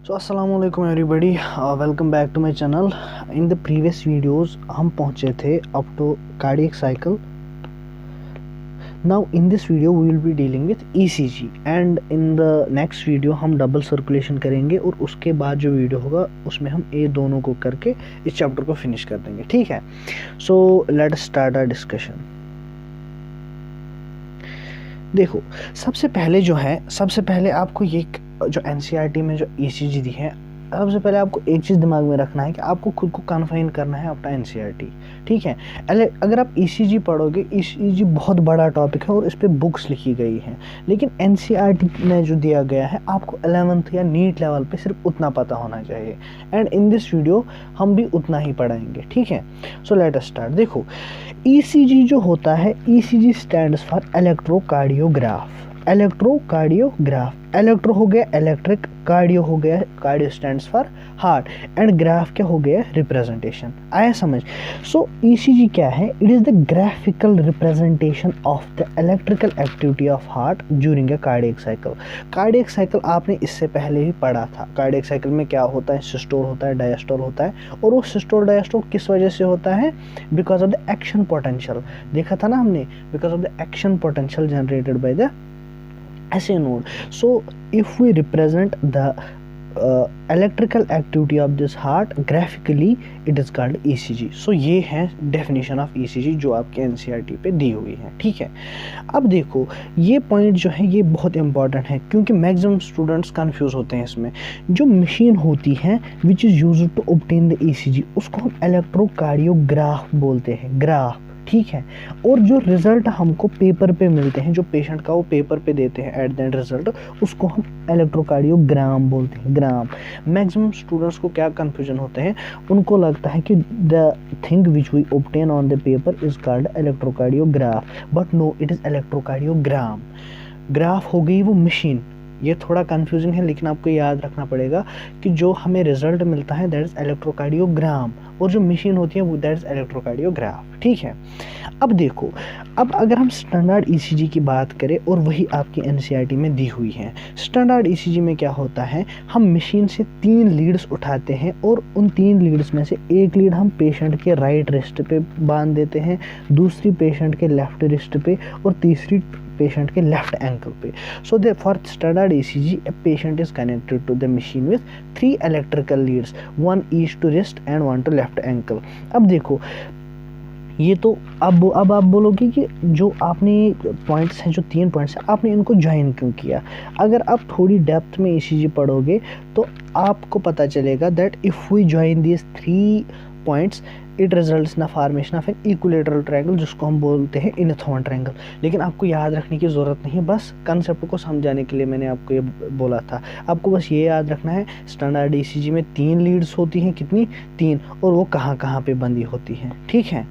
सो अस्सलाम वालेकुम everybody, welcome back to my channel. In the previous videos हम पहुंचे थे up to cardiac cycle. Now in this video we will be dealing with ECG and in the next video हम double circulation करेंगे और उसके बाद जो video होगा उसमें हम ये दोनों को करके इस चैप्टर को फिनिश कर देंगे, ठीक है। So let's start our discussion. देखो, सबसे पहले आपको ये जो एनसीईआरटी में जो ईसीजी दी है, सबसे पहले आपको एक चीज़ दिमाग में रखना है कि आपको खुद को कन्फाइन करना है अपना एनसीईआरटी, ठीक है। अगर आप ईसीजी पढ़ोगे, ईसीजी बहुत बड़ा टॉपिक है और इस पर बुक्स लिखी गई हैं, लेकिन एनसीईआरटी में जो दिया गया है आपको 11th या नीट लेवल पे सिर्फ उतना पता होना चाहिए। एंड इन दिस वीडियो हम भी उतना ही पढ़ाएंगे, ठीक है। So let us start. देखो, ईसीजी जो होता है, ECG stands for electrocardiograph. Electro हो गया इलेक्ट्रिक, कार्डियो हो गया, cardio stands for heart, and graph क्या हो गया, रिप्रेजेंटेशन। आया समझ? सो ईसीजी क्या है? It is the graphical representation of the electrical activity of heart during a cardiac cycle. Cardiac cycle आपने इससे पहले ही पढ़ा था। कार्डियक साइकिल में क्या होता है? सिस्टोल होता है, डायस्टोल होता है, और वो सिस्टोल डायस्टोल किस वजह से होता है? Because of the action potential. देखा था ना हमने, because of the action potential generated by the SA node. So if we represent the electrical activity of this heart graphically, it is called ECG. So ये है definition of ECG जो आपके NCERT पे दी हुई है, ठीक है। अब देखो, ये पॉइंट जो है ये बहुत इंपॉर्टेंट है क्योंकि मैक्सिमम स्टूडेंट्स कंफ्यूज होते हैं इसमें। जो मशीन होती है which is used to obtain the ECG, उसको हम इलेक्ट्रोकार्डियोग्राफ बोलते हैं, ग्राफ, ठीक है। और जो रिजल्ट हमको पेपर पे मिलते हैं, जो पेशेंट का वो पेपर पे देते हैं एट द एंड रिजल्ट, उसको हम इलेक्ट्रोकार्डियोग्राम बोलते हैं, ग्राम। मैक्सिमम स्टूडेंट्स को क्या कंफ्यूजन होते हैं, उनको लगता है कि the thing which we obtain on the paper is called electrocardiograph, but no, it is electrocardiogram. Graph हो गई वो मशीन। ये थोड़ा कंफ्यूजिंग है, लेकिन आपको याद रखना पड़ेगा कि जो हमें रिजल्ट मिलता है दैट इज इलेक्ट्रोकार्डियोग्राम, और जो मशीन होती है वो दैट इज इलेक्ट्रोकार्डियोग्राफ, ठीक है। अब देखो, अब अगर हम स्टैंडर्ड ईसीजी की बात करें, और वही आपकी एनसीईआरटी में दी हुई है। स्टैंडर्ड ईसीजी में क्या होता है, हम मशीन से 3 लीड्स उठाते हैं और उन 3 लीड्स में से एक लीड हम पेशेंट के राइट रिस्ट पे बांध देते हैं, दूसरी पेशेंट के लेफ्ट रिस्ट पे, और तीसरी पेशेंट के लेफ्ट एंकल पे। So for standard ECG a patient is connected to the machine with 3 electrical leads, one each to wrist and one to left ankle. अब देखो, ये तो अब आप बोलोगे कि जो आपने पॉइंट्स हैं, जो 3 पॉइंट्स हैं, आपने इनको ज्वाइन क्यों किया? अगर आप थोड़ी डेप्थ में ईसीजी पढ़ोगे तो आपको पता चलेगा that if we join these 3 points it results in formation of an equilateral triangle, जिसको हम बोलते हैं इनथॉन ट्रायंगल। लेकिन आपको याद रखने की ज़रूरत नहीं है, बस कंसेप्ट को समझाने के लिए मैंने आपको ये बोला था। आपको बस ये याद रखना है, स्टैंडर्ड ईसीजी में 3 लीड्स होती हैं, कितनी? 3, और वो कहाँ कहाँ पे बंधी होती हैं, ठीक है।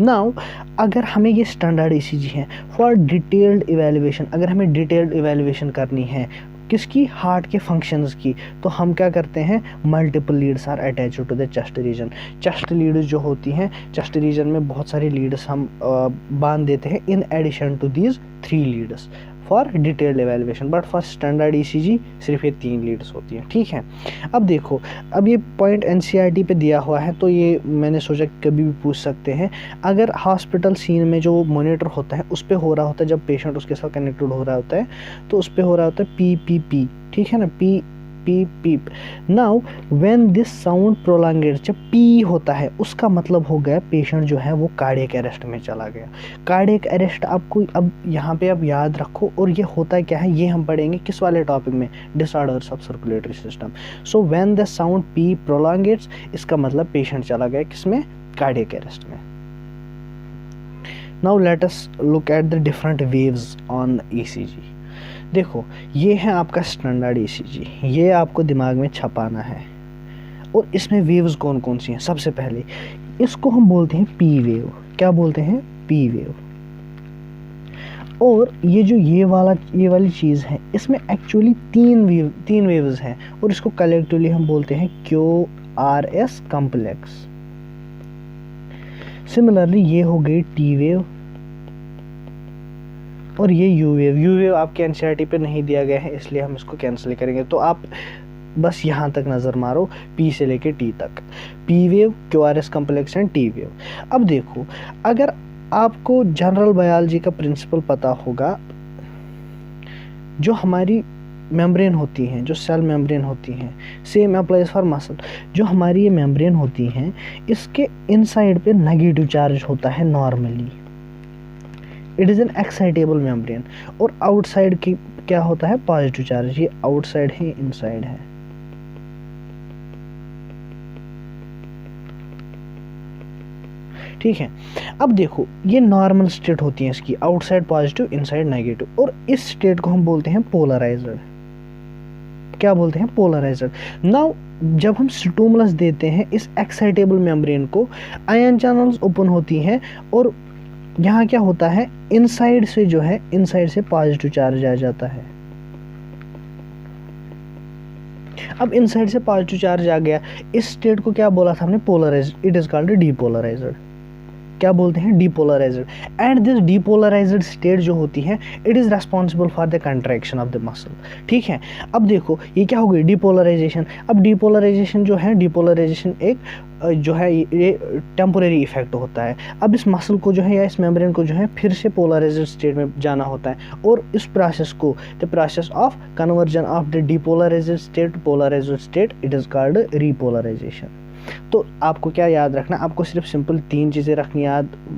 नाउ अगर हमें ये स्टैंडर्ड ईसीजी है फॉर डिटेल्ड इवैल्यूएशन, अगर हमें डिटेल्ड इवैल्यूएशन करनी है किसकी? हार्ट के फंक्शंस की, तो हम क्या करते हैं? Multiple leads are attach to the chest region. Chest leads जो होती हैं, चेस्ट रीजन में बहुत सारी लीड्स हम बांध देते हैं in addition to these 3 leads for detailed evaluation. But for standard ECG सिर्फ ये 3 लीड्स होती हैं, ठीक है। अब देखो, अब ये पॉइंट एनसीईआरटी पे दिया हुआ है, तो ये मैंने सोचा कभी भी पूछ सकते हैं। अगर हॉस्पिटल सीन में जो मॉनिटर होता है उस पर हो रहा होता है, जब पेशेंट उसके साथ कनेक्टेड हो रहा होता है, तो उस पर हो रहा होता है PPP, ठीक है ना, P peep. Now when this sound prolongates, जब पी होता है उसका मतलब हो गया पेशेंट जो है वो कार्डियक अरेस्ट में चला गया। कार्डियक अरेस्ट आपको अब यहाँ पे अब याद रखो, और ये होता क्या है ये हम पढ़ेंगे किस वाले टॉपिक में? Disorders of circulatory system. So when the sound P prolongates, इसका मतलब पेशेंट चला गया किसमें? कार्डियक अरेस्ट में। Now let us look at the different waves on ECG. देखो, ये है आपका स्टैंडर्ड ईसीजी, ये आपको दिमाग में छपाना है। और इसमें वेव्स कौन कौन सी हैं? सबसे पहले इसको हम बोलते हैं पी वेव। क्या बोलते हैं? P wave. और ये वाली चीज़ है, इसमें एक्चुअली 3 वेव्स हैं, और इसको कलेक्टिवली हम बोलते हैं QRS कॉम्प्लेक्स। सिमिलरली ये हो गई टी वेव, और ये यू वेव आपके एनसीईआरटी पे नहीं दिया गया है, इसलिए हम इसको कैंसिल करेंगे। तो आप बस यहाँ तक नज़र मारो, पी से लेके टी तक, P wave, Q R S complex and T wave. अब देखो, अगर आपको जनरल बायोलॉजी का प्रिंसिपल पता होगा, जो हमारी मेम्ब्रेन होती हैं, जो सेल मेम्ब्रेन होती हैं, सेम अप्लाइज फॉर मसल, जो हमारी ये मेम्ब्रेन होती हैं, इसके इनसाइड पे नेगेटिव चार्ज होता है normally, it is an excitable membrane, और आउटसाइड की क्या होता है, पॉजिटिव चार्ज। ये आउटसाइड है, इनसाइड है। ठीक है, अब देखो ये नॉर्मल स्टेट होती है इसकी, आउटसाइड पॉजिटिव, इनसाइड नेगेटिव, और इस स्टेट को हम बोलते हैं पोलराइज्ड। क्या बोलते हैं, पोलराइज्ड। नाउ जब हम स्टिमुलस देते हैं इस एक्साइटेबल मेम्ब्रेन को, आयन चैनल्स ओपन होती हैं, और यहाँ क्या होता है, इनसाइड से जो है, इनसाइड से पॉजिटिव चार्ज आ जाता है। अब इनसाइड से पॉजिटिव चार्ज आ गया, इस स्टेट को क्या बोला था हमने, polarised. It is called depolarised. क्या बोलते हैं, depolarised. And this depolarised state जो होती है, it is responsible for the contraction of the muscle. ठीक है, अब देखो ये क्या हो गई, डीपोलराइजेशन। अब डीपोलराइजेशन जो है, डीपोलराइजेशन एक जो है ये टेम्पोरेरी इफेक्ट होता है। अब इस मसल को जो है, या इस मेम्ब्रेन को जो है, फिर से पोलराइज्ड स्टेट में जाना होता है, और इस प्रोसेस को, the process of conversion of the depolarised state to polarised state, it is called repolarisation. तो आपको क्या याद रखना, आपको सिर्फ सिंपल 3 चीज़ें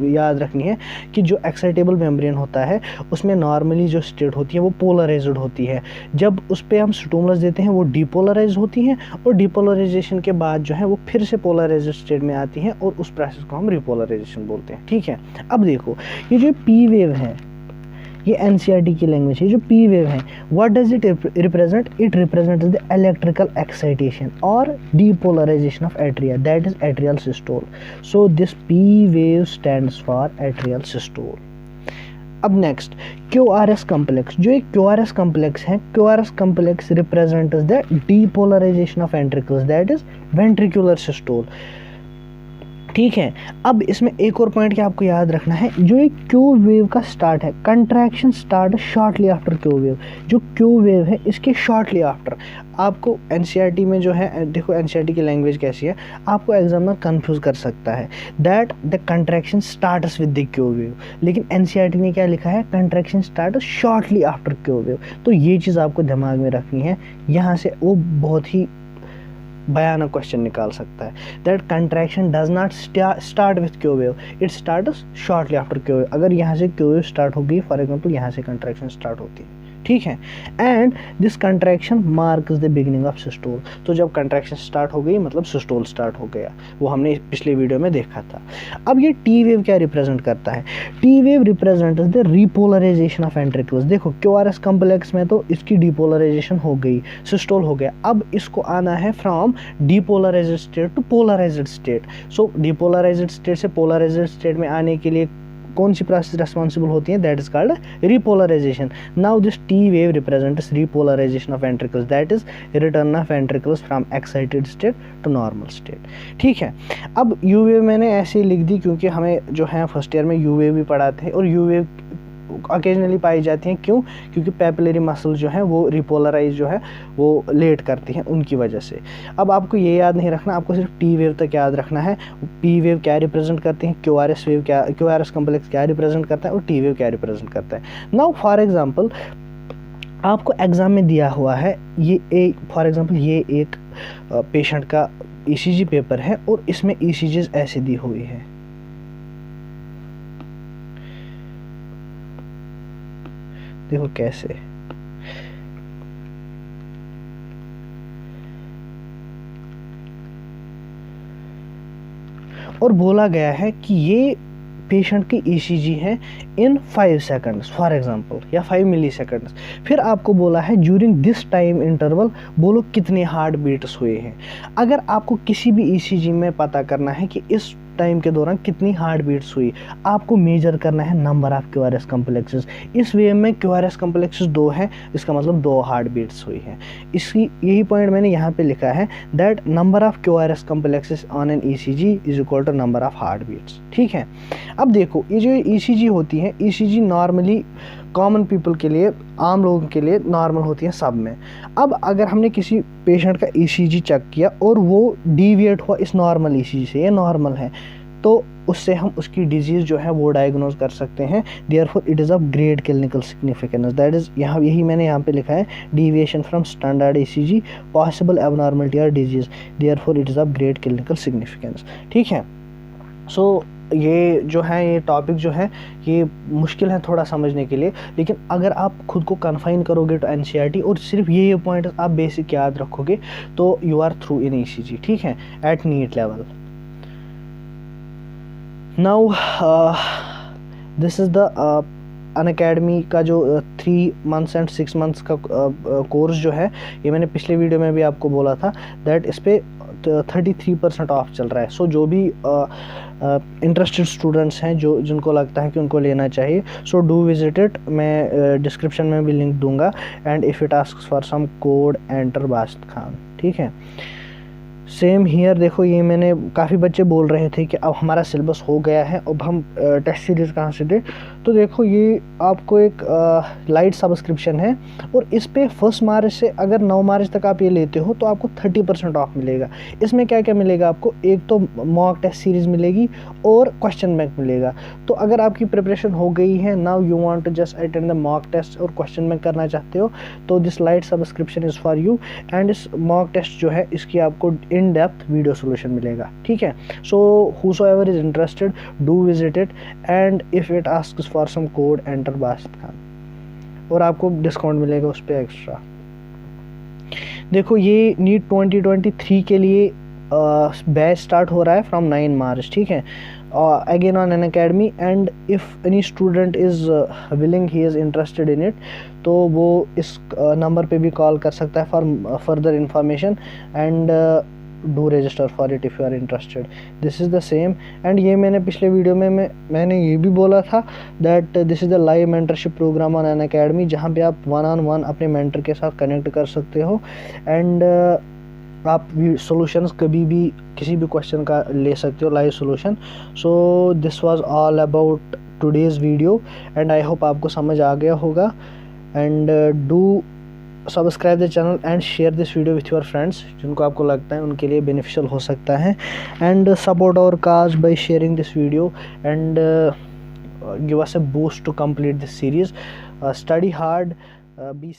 याद रखनी है कि जो एक्साइटेबल मेम्ब्रेन होता है, उसमें नॉर्मली जो स्टेट होती है वो पोलराइज्ड होती है। जब उस पर हम स्टिमुलस देते हैं वो डीपोलराइज होती हैं, और डीपोलराइजेशन के बाद जो है वो फिर से पोलराइज्ड स्टेट में आती हैं, और उस प्रोसेस को हम रिपोलराइजेशन बोलते हैं। ठीक है, अब देखो ये जो पी वेव है, ये एनसीईआरटी की लैंग्वेज है, जो पी वेव है, what does it represent, it represents the electrical excitation और depolarization of atria, that is atrial systole. So this P wave stands for atrial systole. अब नेक्स्ट QRS कम्प्लेक्स, जो एक QRS complex है, QRS complex represents the depolarization of ventricles, that is ventricular systole. ठीक है, अब इसमें एक और पॉइंट क्या आपको याद रखना है, जो ये क्यू वेव का स्टार्ट है, contraction start shortly after Q wave. जो क्यू वेव है इसके शॉर्टली आफ्टर, आपको एनसीईआरटी में जो है, देखो एनसीईआरटी की लैंग्वेज कैसी है, आपको एग्जाम में कंफ्यूज कर सकता है, that the contraction starts with the Q wave, लेकिन एनसीईआरटी ने क्या लिखा है, contraction starts shortly after Q wave. तो ये चीज़ आपको दिमाग में रखनी है, यहाँ से वो बहुत ही भयानक क्वेश्चन निकाल सकता है, that contraction does not start with Q wave, it starts shortly after Q wave. अगर यहाँ से क्यू वेव स्टार्ट होगी, फॉर एग्जांपल यहाँ से कंट्रैक्शन स्टार्ट होती है। ठीक है, and this contraction marks the beginning of systole. तो जब कंट्रैक्शन स्टार्ट हो गई मतलब सिस्टोल स्टार्ट हो गया, वो हमने पिछले वीडियो में देखा था। अब ये टी वेव क्या रिप्रेजेंट करता है, T wave represents the repolarisation of ventricles. देखो QRS कम्प्लेक्स में तो इसकी डिपोलराइजेशन हो गई, सिस्टोल हो गया, अब इसको आना है from depolarized state to polarised state. So depolarized state से पोलराइज्ड स्टेट में आने के लिए कौन सी प्रोसेस रेस्पॉन्सिबल होती है, that is called repolarization. Now this T wave represents repolarization of ventricles, that is return of ventricles from excited state to normal state. ठीक है, अब यू वेव मैंने ऐसे ही लिख दी क्योंकि हमें जो है फर्स्ट ईयर में यू वेव भी पढ़ाते हैं, और यू वेव ऑकेजनली पाई जाती हैं। क्यों, क्योंकि पैपिलरी मसल जो है वो रिपोलराइज जो है वो लेट करती हैं, उनकी वजह से। अब आपको ये याद नहीं रखना, आपको सिर्फ टी वेव तक याद रखना है, पी वेव क्या रिप्रेजेंट करती हैं, QRS वेव क्या, QRS कम्प्लेक्स क्या रिप्रेजेंट करता है, और टी वेव क्या रिप्रेजेंट करता है। नाउ फॉर एग्जाम्पल आपको एग्जाम में दिया हुआ है, ये फॉर एग्जाम्पल ये एक पेशेंट का ECG पेपर है, और इसमें ECGs ऐसे दी हुई है। देखो कैसे, और बोला गया है कि ये पेशेंट की ECG है इन 5 सेकंड्स फॉर एग्जांपल, या 5 मिली सेकंड्स। फिर आपको बोला है ड्यूरिंग दिस टाइम इंटरवल बोलो कितने हार्ट बीट्स हुए हैं। अगर आपको किसी भी ECG में पता करना है कि इस टाइम के दौरान कितनी हार्ट बीट्स हुई, आपको मेजर करना है नंबर ऑफ QRS कम्प्लेक्सेस। इस वेव में QRS कम्प्लेक्सेस 2 है, इसका मतलब 2 हार्ट बीट्स हुई है। इसकी यही पॉइंट मैंने यहाँ पे लिखा है, that number of QRS complexes on an ECG is equal to number of heart beats. ठीक है, अब देखो ये जो ECG होती है, ECG नॉर्मली कॉमन पीपल के लिए, आम लोगों के लिए नॉर्मल होती है सब में। अब अगर हमने किसी पेशेंट का ईसीजी चेक किया और वो डिविएट हुआ इस नॉर्मल ईसीजी से, ये नॉर्मल है, तो उससे हम उसकी डिजीज़ जो है वो डायग्नोज कर सकते हैं। Therefore it is of great clinical significance, that is यहाँ यही मैंने यहाँ पे लिखा है, deviation from standard ECG, possible abnormality और disease, therefore it is of great clinical significance. ठीक है, सो ये जो है, ये टॉपिक जो है ये मुश्किल है थोड़ा समझने के लिए, लेकिन अगर आप खुद को कन्फाइन करोगे टू एनसीईआरटी और सिर्फ ये पॉइंट आप बेसिक याद रखोगे तो you are through in ECG. ठीक है, at NEET level. Now this is the Unacademy का जो 3 months एंड 6 months का कोर्स जो है, ये मैंने पिछले वीडियो में भी आपको बोला था दैट इस पर 33% ऑफ चल रहा है। सो जो भी इंटरेस्टेड स्टूडेंट्स हैं जो जिनको लगता है कि उनको लेना चाहिए, सो डू विजिट इट। मैं डिस्क्रिप्शन में भी लिंक दूंगा। And if it asks for some code enter Basit Khan. ठीक है, सेम हियर देखो, ये मैंने काफ़ी बच्चे बोल रहे थे कि अब हमारा सिलेबस हो गया है, अब हम टेस्ट सीरीज़ कहाँ से दें। तो देखो ये आपको एक लाइट सब्सक्रिप्शन है और इस पे 1 मार्च से अगर 9 मार्च तक आप ये लेते हो तो आपको 30% ऑफ मिलेगा। इसमें क्या क्या मिलेगा आपको, एक तो मॉक टेस्ट सीरीज़ मिलेगी और क्वेश्चन बैंक मिलेगा। तो अगर आपकी प्रिपरेशन हो गई है, now you want to just attend the mock test और क्वेश्चन बैंक करना चाहते हो, तो this lite subscription is for you. And इस मॉक टेस्ट जो है इसकी आपको इन डेप्थ वीडियो सोल्यूशन मिलेगा। ठीक है, सो whosoever is interested do visit it and if it asks for some code enter Basit Khan और आपको डिस्काउंट मिलेगा उस पर एक्स्ट्रा। देखो ये नीट 2023 के लिए बैच स्टार्ट हो रहा है फ्रॉम 9 मार्च। ठीक है, again on Unacademy, and if any student is willing, he is interested in it, तो वो इस नंबर पे भी कॉल कर सकता है for further information. And do register for it if you are interested, this is the same. And ये मैंने पिछले वीडियो में मैंने ये भी बोला था that this is the live mentorship program on Unacademy, जहाँ पे आप 1-on-1 अपने मेंटर के साथ कनेक्ट कर सकते हो। एंड आप सॉल्यूशंस कभी भी किसी भी क्वेश्चन का ले सकते हो, live solution. So this was all about today's video and I hope आपको समझ आ गया होगा। And do subscribe the channel and share this video with your friends, जिनको आपको लगता है उनके लिए बेनिफिशियल हो सकता है। And support our cause by sharing this video and give us a boost to complete this series. Study hard, B